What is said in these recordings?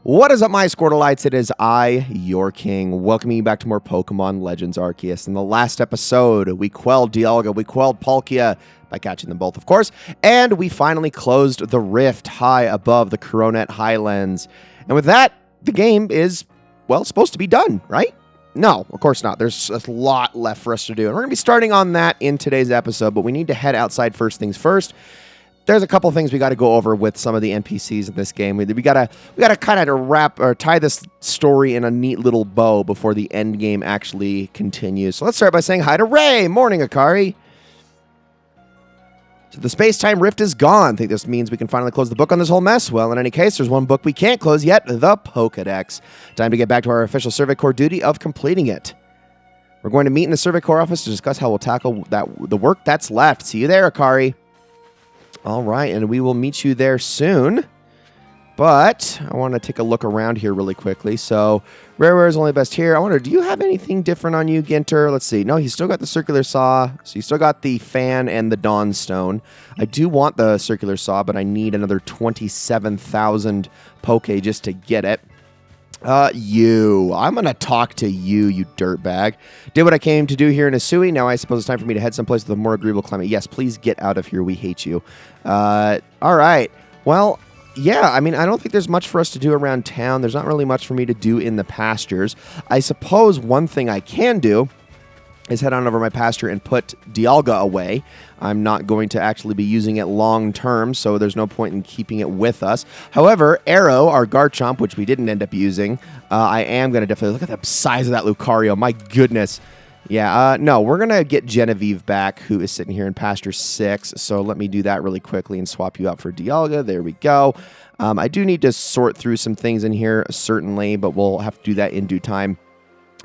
What is up, my Squirtleites? It is I, your king, welcoming you back to more Pokemon Legends Arceus. In the last episode, we quelled Dialga, we quelled Palkia, by catching them both, of course, and we finally closed the rift high above the Coronet Highlands. And with that, the game is, well, supposed to be done, right? No, of course not. There's a lot left for us to do, and we're going to be starting on that in today's episode, but we need to head outside first things first. There's a couple things we got to go over with some of the NPCs in this game. We gotta kind of wrap or tie this story in a neat little bow before the end game actually continues. So let's start by saying hi to Ray. Morning, Akari. So the space-time rift is gone. I think this means we can finally close the book on this whole mess. Well, in any case, there's one book we can't close yet, the Pokédex. Time to get back to our official Survey Corps duty of completing it. We're going to meet in the Survey Corps office to discuss how we'll tackle the work that's left. See you there, Akari. All right, and we will meet you there soon. But I want to take a look around here really quickly. So, Rare is only best here. I wonder, do you have anything different on you, Ginter? Let's see. No, he's still got the circular saw. So, you still got the fan and the Dawn Stone. I do want the circular saw, but I need another 27,000 Poke just to get it. I'm going to talk to you, you dirtbag. Did what I came to do here in Hisui. Now I suppose it's time for me to head someplace with a more agreeable climate. Yes, please get out of here. We hate you. All right. Well, yeah, I mean, I don't think there's much for us to do around town. There's not really much for me to do in the pastures. I suppose one thing I can do is head on over my pasture and put Dialga away. I'm not going to actually be using it long term, so there's no point in keeping it with us. However, Arrow, our Garchomp, which we didn't end up using, I am going to definitely... Look at the size of that Lucario. My goodness. Yeah, no, we're going to get Genevieve back, who is sitting here in pasture 6. So let me do that really quickly and swap you out for Dialga. There we go. I do need to sort through some things in here, certainly, but we'll have to do that in due time.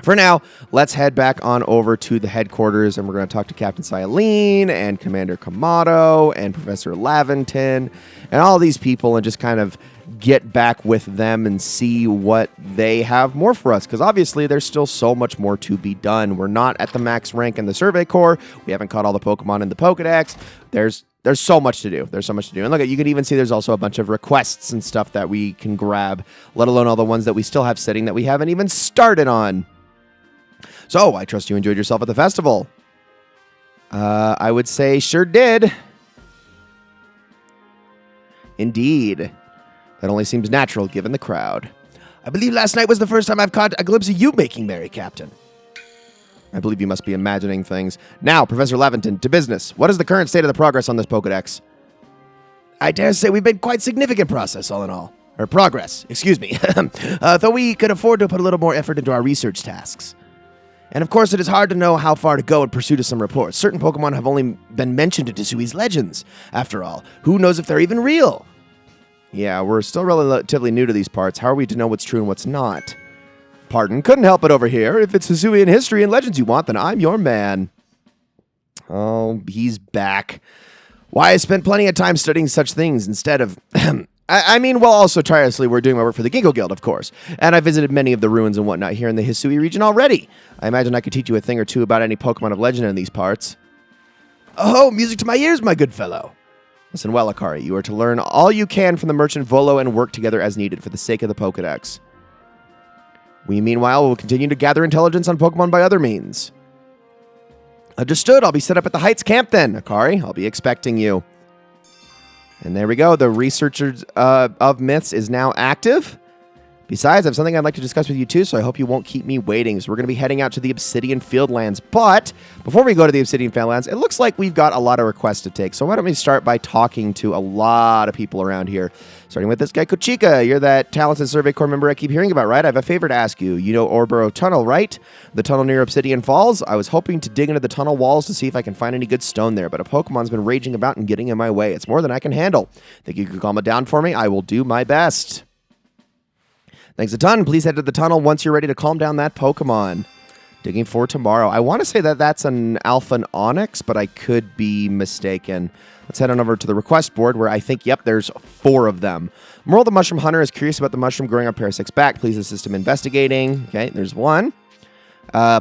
For now, let's head back on over to the headquarters, and we're going to talk to Captain Silene and Commander Kamato and Professor Laventon and all these people and just kind of get back with them and see what they have more for us, because obviously there's still so much more to be done. We're not at the max rank in the Survey Corps. We haven't caught all the Pokemon in the Pokédex. There's so much to do. There's so much to do. And look, you can even see there's also a bunch of requests and stuff that we can grab, let alone all the ones that we still have sitting that we haven't even started on. So, I trust you enjoyed yourself at the festival. I would say sure did. Indeed. That only seems natural given the crowd. I believe last night was the first time I've caught a glimpse of you making merry, Captain. I believe you must be imagining things. Now, Professor Laventon, to business. What is the current state of the progress on this Pokédex? I dare say we've made quite significant process, all in all. Or progress, excuse me. Though we could afford to put a little more effort into our research tasks. And of course, it is hard to know how far to go in pursuit of some reports. Certain Pokemon have only been mentioned in Hisui's legends. After all, who knows if they're even real? Yeah, we're still relatively new to these parts. How are we to know what's true and what's not? Pardon, couldn't help it over here. If it's Hisuian history and legends you want, then I'm your man. Oh, he's back. Why, I spent plenty of time studying such things instead of... well, also tirelessly, we're doing my work for the Ginkgo Guild, of course. And I visited many of the ruins and whatnot here in the Hisui region already. I imagine I could teach you a thing or two about any Pokemon of legend in these parts. Oh, music to my ears, my good fellow. Listen well, Akari. You are to learn all you can from the merchant Volo and work together as needed for the sake of the Pokédex. We, meanwhile, will continue to gather intelligence on Pokemon by other means. Understood. I'll be set up at the Heights camp then, Akari. I'll be expecting you. And there we go. The Researchers of Myths is now active. Besides, I have something I'd like to discuss with you too, so I hope you won't keep me waiting. So we're going to be heading out to the Obsidian Fieldlands. But before we go to the Obsidian Fieldlands, it looks like we've got a lot of requests to take. So why don't we start by talking to a lot of people around here. Starting with this guy, Kochika. You're that talented Survey Corps member I keep hearing about, right? I have a favor to ask you. You know Orboro Tunnel, right? The tunnel near Obsidian Falls? I was hoping to dig into the tunnel walls to see if I can find any good stone there, but a Pokemon's been raging about and getting in my way. It's more than I can handle. Think you could calm it down for me? I will do my best. Thanks a ton. Please head to the tunnel once you're ready to calm down that Pokemon. Digging for tomorrow. I want to say that that's an Alpha Onyx, but I could be mistaken. Let's head on over to the request board where I think, yep, there's 4 of them. Merle the Mushroom Hunter is curious about the mushroom growing on Parasec's back. Please assist him investigating. Okay, there's 1.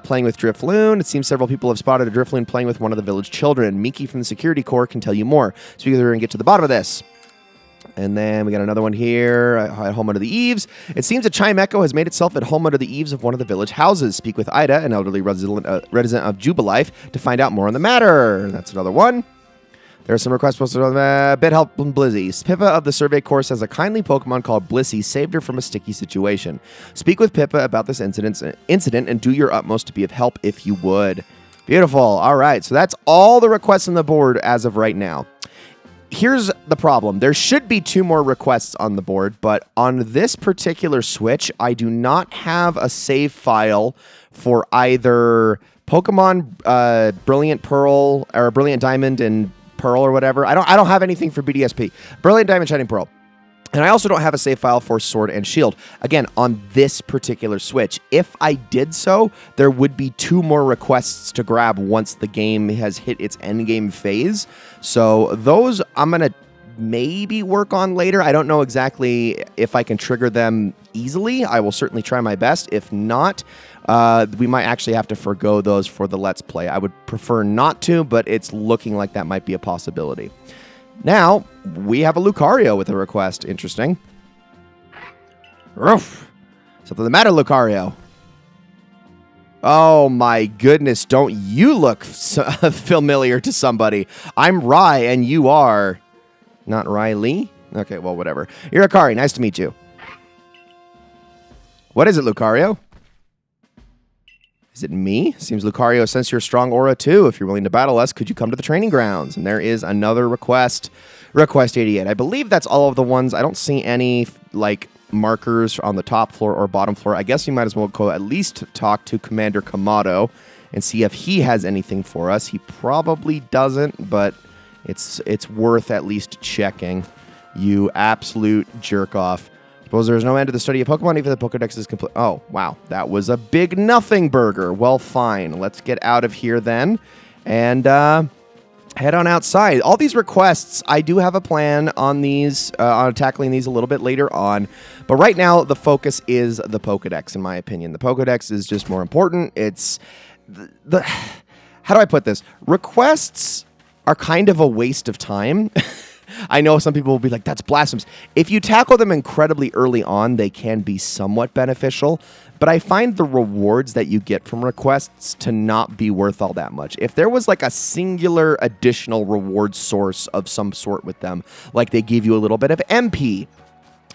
Playing with Drifloon. It seems several people have spotted a Drifloon playing with one of the village children. Miki from the Security Corps can tell you more. So we're going to get to the bottom of this. And then we got another one here at home under the eaves. It seems a chime echo has made itself at home under the eaves of one of the village houses. Speak with Ida, an elderly resident of Jubilife, to find out more on the matter. That's another one. There are some requests posted on Bit Help from Blizzy. Pippa of the survey corps says a kindly Pokemon called Blissey saved her from a sticky situation. Speak with Pippa about this incident and do your utmost to be of help if you would. Beautiful. All right, so that's all the requests on the board as of right now. Here's the problem. There should be 2 more requests on the board, but on this particular Switch, I do not have a save file for either Pokemon Brilliant Pearl or Brilliant Diamond and Pearl or whatever. I don't have anything for BDSP. Brilliant Diamond, Shining Pearl. And I also don't have a save file for Sword and Shield. Again, on this particular Switch. If I did so, there would be 2 more requests to grab once the game has hit its end game phase. So those I'm going to maybe work on later. I don't know exactly if I can trigger them easily. I will certainly try my best. If not, we might actually have to forgo those for the Let's Play. I would prefer not to, but it's looking like that might be a possibility. Now, we have a Lucario with a request. Interesting. Roof. Something the matter, Lucario? Oh my goodness, don't you look familiar to somebody? I'm Rye, and you are... Not Riley? Okay, well, whatever. You're Akari. Nice to meet you. What is it, Lucario? Is it me? Seems Lucario sense your strong aura too. If you're willing to battle us, could you come to the training grounds? And there is another request. Request 88. I believe that's all of the ones. I don't see any, like, markers on the top floor or bottom floor. I guess we might as well go at least talk to Commander Kamado and see if he has anything for us. He probably doesn't, but it's worth at least checking. You absolute jerk-off. Suppose there is no end to the study of Pokemon, even the Pokedex is complete. Oh, wow. That was a big nothing burger. Well, fine. Let's get out of here then and head on outside. All these requests, I do have a plan on these, on tackling these a little bit later on. But right now, the focus is the Pokedex, in my opinion. The Pokedex is just more important. It's the how do I put this? Requests are kind of a waste of time. I know some people will be like, that's blasphemous. If you tackle them incredibly early on, they can be somewhat beneficial. But I find the rewards that you get from requests to not be worth all that much. If there was like a singular additional reward source of some sort with them, like they give you a little bit of MP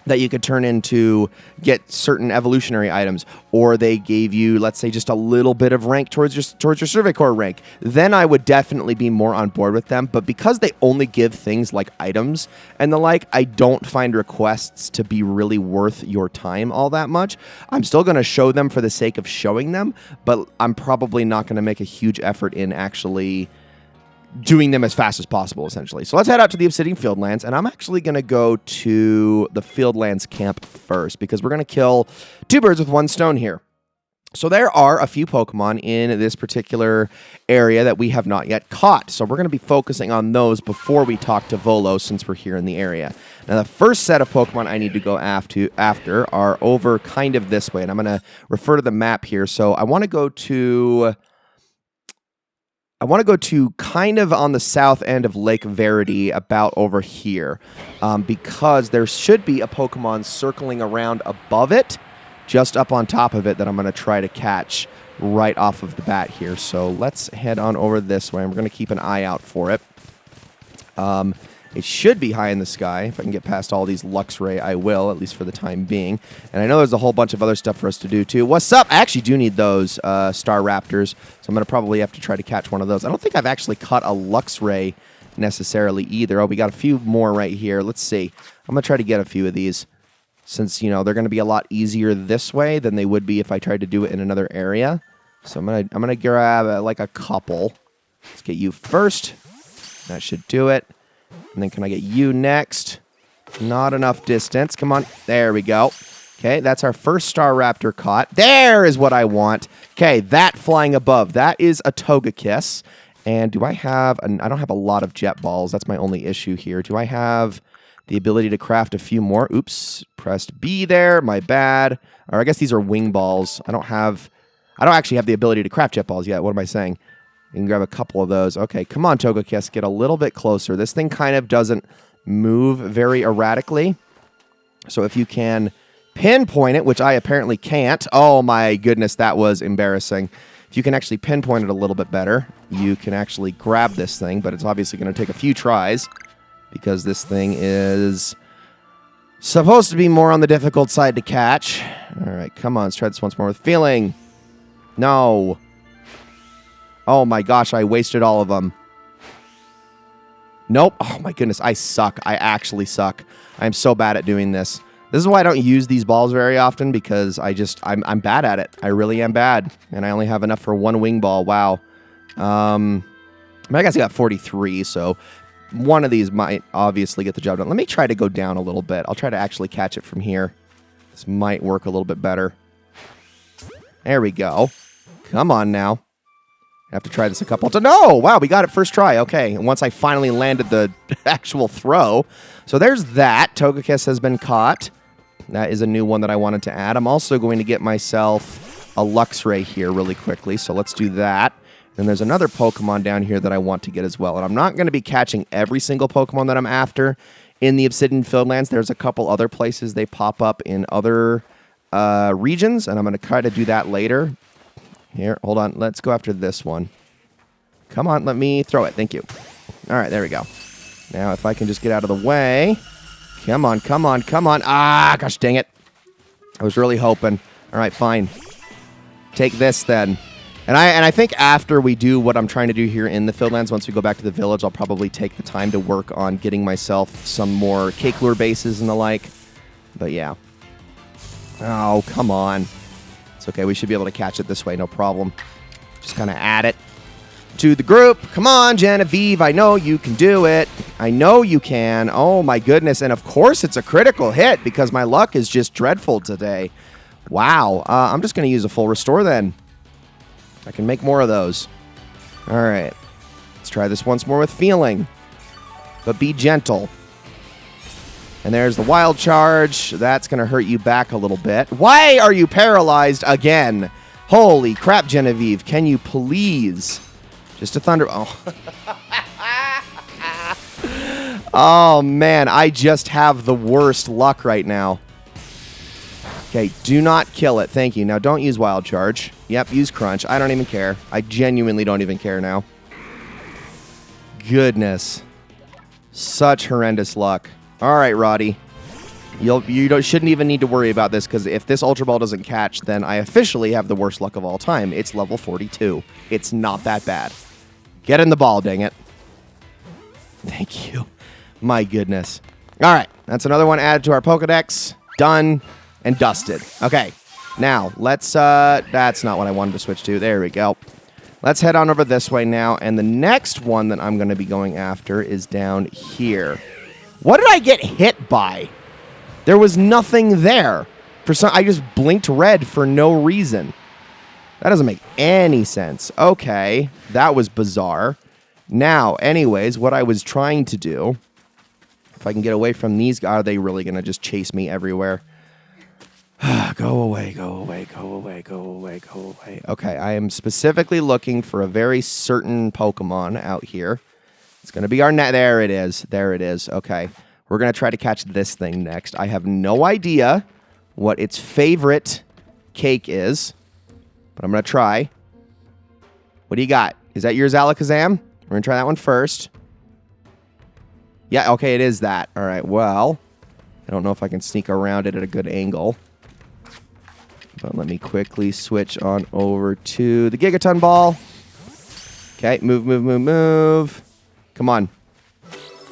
that you could turn into get certain evolutionary items, or they gave you, let's say, just a little bit of rank towards your Survey Corps rank, then I would definitely be more on board with them. But because they only give things like items and the like, I don't find requests to be really worth your time all that much. I'm still going to show them for the sake of showing them, but I'm probably not going to make a huge effort in actually doing them as fast as possible, essentially. So let's head out to the Obsidian Fieldlands, and I'm actually going to go to the Fieldlands camp first, because we're going to kill 2 birds with 1 stone here. So there are a few Pokemon in this particular area that we have not yet caught, so we're going to be focusing on those before we talk to Volo, since we're here in the area. Now, the first set of Pokemon I need to go after are over kind of this way, and I'm going to refer to the map here. So I want to go to kind of on the south end of Lake Verity, about over here, because there should be a Pokemon circling around above it, just up on top of it, that I'm going to try to catch right off of the bat here. So let's head on over this way. I'm going to keep an eye out for it. It should be high in the sky. If I can get past all these Luxray, I will, at least for the time being. And I know there's a whole bunch of other stuff for us to do, too. What's up? I actually do need those Star Raptors, so I'm going to probably have to try to catch one of those. I don't think I've actually caught a Luxray necessarily either. Oh, we got a few more right here. Let's see. I'm going to try to get a few of these, since, you know, they're going to be a lot easier this way than they would be if I tried to do it in another area. So I'm gonna grab like a couple. Let's get you first. That should do it. And then can I get you next? Not enough distance. Come on. There we go. Okay, that's our first Star Raptor caught. There is what I want. Okay, that flying above. That is a Togekiss. And do I have... I don't have a lot of Jet Balls. That's my only issue here. Do I have the ability to craft a few more? Oops. Pressed B there. My bad. Or I guess these are Wing Balls. I don't actually have the ability to craft Jet Balls yet. What am I saying? You can grab a couple of those. Okay, come on, Togekiss. Get a little bit closer. This thing kind of doesn't move very erratically. So if you can pinpoint it, which I apparently can't. Oh my goodness, that was embarrassing. If you can actually pinpoint it a little bit better, you can actually grab this thing, but it's obviously going to take a few tries because this thing is supposed to be more on the difficult side to catch. All right, come on, let's try this once more with feeling. No. Oh my gosh, I wasted all of them. Nope. Oh my goodness, I suck. I actually suck. I'm so bad at doing this. This is why I don't use these balls very often, because I'm bad at it. I really am bad. And I only have enough for one wing ball. Wow. I guess I got 43, so one of these might obviously get the job done. Let me try to go down a little bit. I'll try to actually catch it from here. This might work a little bit better. There we go. Come on now. I have to try this a couple times. No! Wow, we got it first try. Okay, and once I finally landed the actual throw. So there's that. Togekiss has been caught. That is a new one that I wanted to add. I'm also going to get myself a Luxray here really quickly, so let's do that. And there's another Pokemon down here that I want to get as well. And I'm not going to be catching every single Pokemon that I'm after in the Obsidian Fieldlands. There's a couple other places they pop up in other regions, and I'm going to try to do that later. Here, hold on. Let's go after this one. Come on, let me throw it. Thank you. All right, there we go. Now, if I can just get out of the way. Come on, come on, come on. Ah, gosh dang it. I was really hoping. All right, fine. Take this then. And I think after we do what I'm trying to do here in the Fieldlands, once we go back to the village, I'll probably take the time to work on getting myself some more cake lure bases and the like. But yeah. Oh, come on. It's okay. We should be able to catch it this way. No problem. Just kind of add it to the group. Come on, Genevieve. I know you can do it. I know you can. Oh, my goodness. And, of course, it's a critical hit because my luck is just dreadful today. Wow. I'm just going to use a full restore then. I can make more of those. All right. Let's try this once more with feeling. But be gentle. And there's the wild charge. That's going to hurt you back a little bit. Why are you paralyzed again? Holy crap, Genevieve. Can you please? Just a thunder... Oh. Oh, man. I just have the worst luck right now. Okay, do not kill it. Thank you. Now, don't use Wild Charge. Yep, use Crunch. I don't even care. I genuinely don't even care now. Goodness. Such horrendous luck. All right, Roddy. You shouldn't even need to worry about this, because if this Ultra Ball doesn't catch, then I officially have the worst luck of all time. It's level 42. It's not that bad. Get in the ball, dang it. Thank you. My goodness. All right, that's another one added to our Pokedex. Done and dusted. Okay, now let's... that's not what I wanted to switch to. There we go. Let's head on over this way now, and the next one that I'm going to be going after is down here. What did I get hit by? There was nothing there. I just blinked red for no reason. That doesn't make any sense. Okay, that was bizarre. Now, anyways, what I was trying to do, if I can get away from these guys, are they really going to just chase me everywhere? Go away, go away, go away, go away, go away. Okay, I am specifically looking for a very certain Pokemon out here. It's going to be our net. There it is. There it is. Okay. We're going to try to catch this thing next. I have no idea what its favorite cake is, but I'm going to try. What do you got? Is that yours, Alakazam? We're going to try that one first. Yeah, okay, it is that. All right, well, I don't know if I can sneak around it at a good angle. But let me quickly switch on over to the Gigaton Ball. Okay, move, move, move, move. Come on.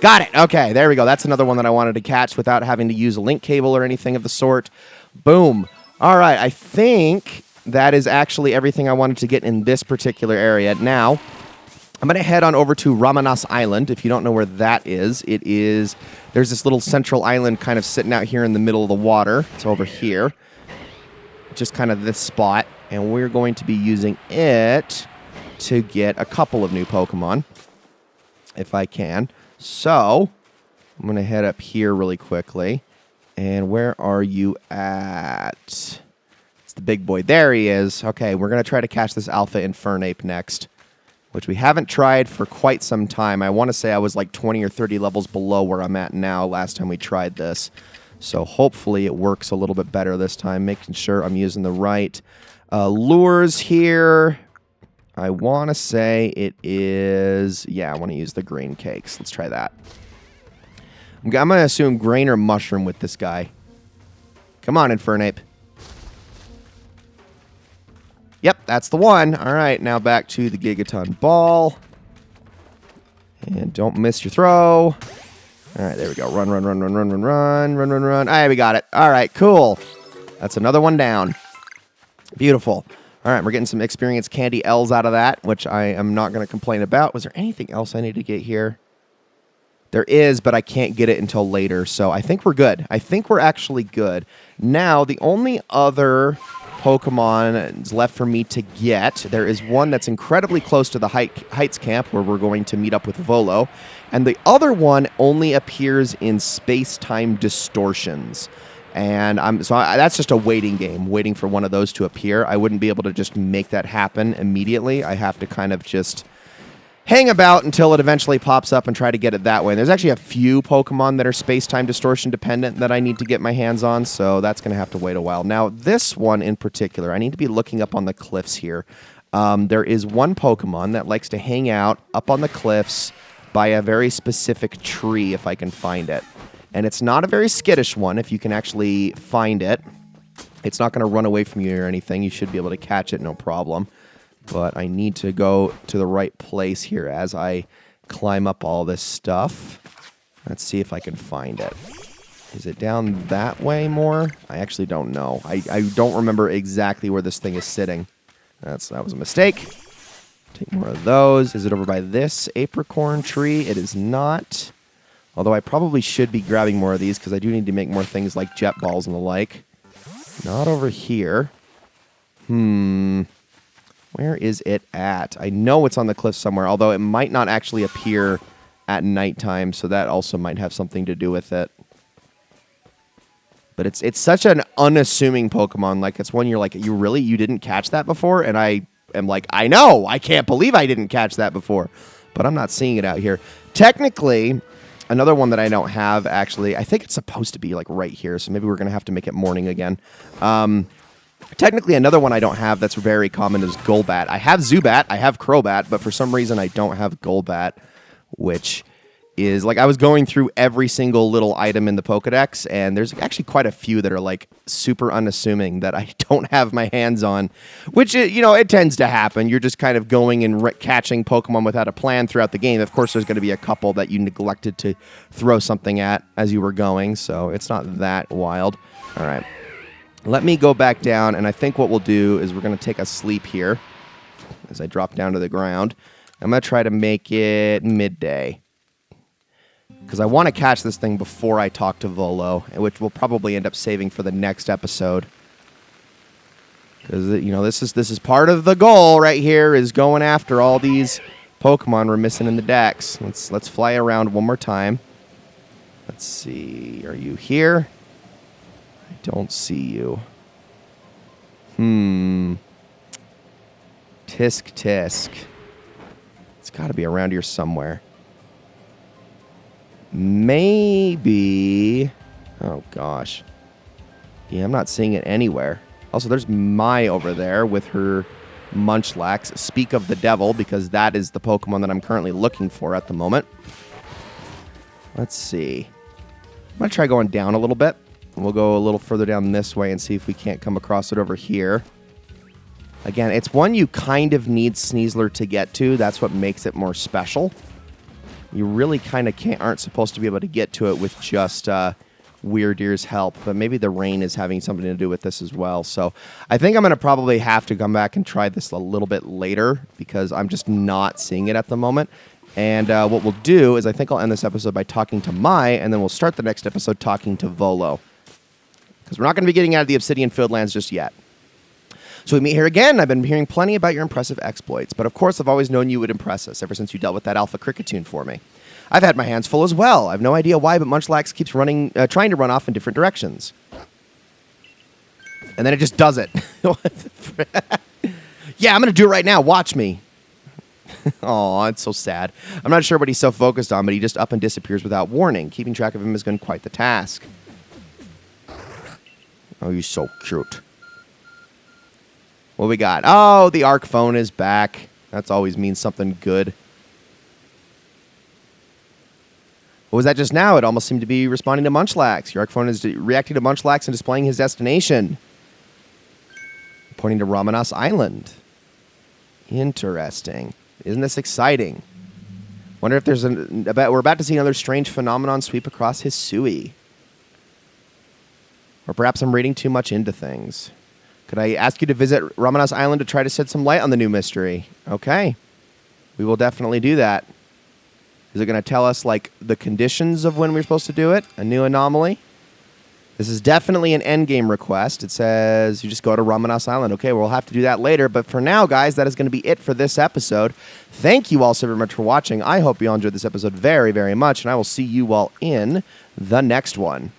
Got it. Okay, there we go. That's another one that I wanted to catch without having to use a link cable or anything of the sort. Boom. All right, I think that is actually everything I wanted to get in this particular area. Now, I'm going to head on over to Ramanas Island. If you don't know where that is, there's this little central island kind of sitting out here in the middle of the water. It's over here. Just kind of this spot. And we're going to be using it to get a couple of new Pokemon, if I can. So, I'm going to head up here really quickly. And where are you at? It's the big boy. There he is. Okay, we're going to try to catch this Alpha Infernape next. which we haven't tried for quite some time. I want to say I was like 20 or 30 levels below where I'm at now last time we tried this. So hopefully it works a little bit better this time, making sure I'm using the right lures here. I want to say it is... Yeah, I want to use the grain cakes. Let's try that. I'm going to assume grain or mushroom with this guy. Come on, Infernape. Yep, that's the one. All right, now back to the Gigaton Ball. And don't miss your throw. All right, there we go. Run, run, run, run, run, run, run, run, run, run. All right, we got it. All right, cool. That's another one down. Beautiful. All right, we're getting some experience candy L's out of that, which I am not going to complain about. Was there anything else I need to get here? There is, but I can't get it until later, so I think we're good. I think we're actually good. Now, the only other Pokemon is left for me to get, there is one that's incredibly close to the Heights camp where we're going to meet up with Volo, and the other one only appears in space-time distortions. And that's just a waiting game, waiting for one of those to appear. I wouldn't be able to just make that happen immediately. I have to kind of just hang about until it eventually pops up and try to get it that way. There's actually a few Pokemon that are space-time distortion dependent that I need to get my hands on, so that's going to have to wait a while. Now, this one in particular, I need to be looking up on the cliffs here. There is one Pokemon that likes to hang out up on the cliffs by a very specific tree, if I can find it. And it's not a very skittish one if you can actually find it. It's not going to run away from you or anything. You should be able to catch it, no problem. But I need to go to the right place here as I climb up all this stuff. Let's see if I can find it. Is it down that way more? I actually don't know. I don't remember exactly where this thing is sitting. That was a mistake. Take more of those. Is it over by this apricorn tree? It is not. Although I probably should be grabbing more of these because I do need to make more things like jet balls and the like. Not over here. Where is it at? I know it's on the cliff somewhere, although it might not actually appear at nighttime, so that also might have something to do with it. But it's such an unassuming Pokemon. Like, it's one you're like, you didn't catch that before? And I am like, I know! I can't believe I didn't catch that before. But I'm not seeing it out here. Technically, another one that I don't have, actually, I think it's supposed to be, like, right here, so maybe we're going to have to make it morning again. Technically, another one I don't have that's very common is Golbat. I have Zubat, I have Crobat, but for some reason I don't have Golbat, which is, like, I was going through every single little item in the Pokedex, and there's actually quite a few that are, like, super unassuming that I don't have my hands on, which, it tends to happen. You're just kind of going and catching Pokemon without a plan throughout the game. Of course, there's going to be a couple that you neglected to throw something at as you were going, so it's not that wild. All right. Let me go back down, and I think what we'll do is we're going to take a sleep here as I drop down to the ground. I'm going to try to make it midday because I want to catch this thing before I talk to Volo, which we'll probably end up saving for the next episode. Because, this is part of the goal right here is going after all these Pokemon we're missing in the decks. Let's fly around one more time. Let's see. Are you here? Don't see you. Tisk. It's got to be around here somewhere. Maybe. Oh, gosh. Yeah, I'm not seeing it anywhere. Also, there's Mai over there with her Munchlax. Speak of the devil, because that is the Pokemon that I'm currently looking for at the moment. Let's see. I'm going to try going down a little bit. We'll go a little further down this way and see if we can't come across it over here. Again, it's one you kind of need Sneasler to get to. That's what makes it more special. You really kind of aren't supposed to be able to get to it with just Weirdeer's help, but maybe the rain is having something to do with this as well. So I think I'm going to probably have to come back and try this a little bit later because I'm just not seeing it at the moment. And what we'll do is I think I'll end this episode by talking to Mai, and then we'll start the next episode talking to Volo. Because we're not going to be getting out of the Obsidian Fieldlands just yet. So we meet here again. I've been hearing plenty about your impressive exploits, but of course I've always known you would impress us ever since you dealt with that Alpha Cricketune for me. I've had my hands full as well. I've no idea why, but Munchlax keeps trying to run off in different directions. And then it just does it. Yeah, I'm going to do it right now. Watch me. Aw, it's so sad. I'm not sure what he's so focused on, but he just up and disappears without warning. Keeping track of him has been quite the task. Oh, he's so cute. What we got? Oh, the Arc phone is back. That's always means something good. What was that just now? It almost seemed to be responding to Munchlax. Your Arc phone is reacting to Munchlax and displaying his destination. Pointing to Ramanas Island. Interesting. Isn't this exciting? Wonder if there's we're about to see another strange phenomenon sweep across Hisui. Or perhaps I'm reading too much into things. Could I ask you to visit Ramanas Island to try to shed some light on the new mystery? Okay. We will definitely do that. Is it going to tell us, like, the conditions of when we're supposed to do it? A new anomaly? This is definitely an endgame request. It says you just go to Ramanas Island. Okay, we'll have to do that later. But for now, guys, that is going to be it for this episode. Thank you all so very much for watching. I hope you all enjoyed this episode very, very much. And I will see you all in the next one.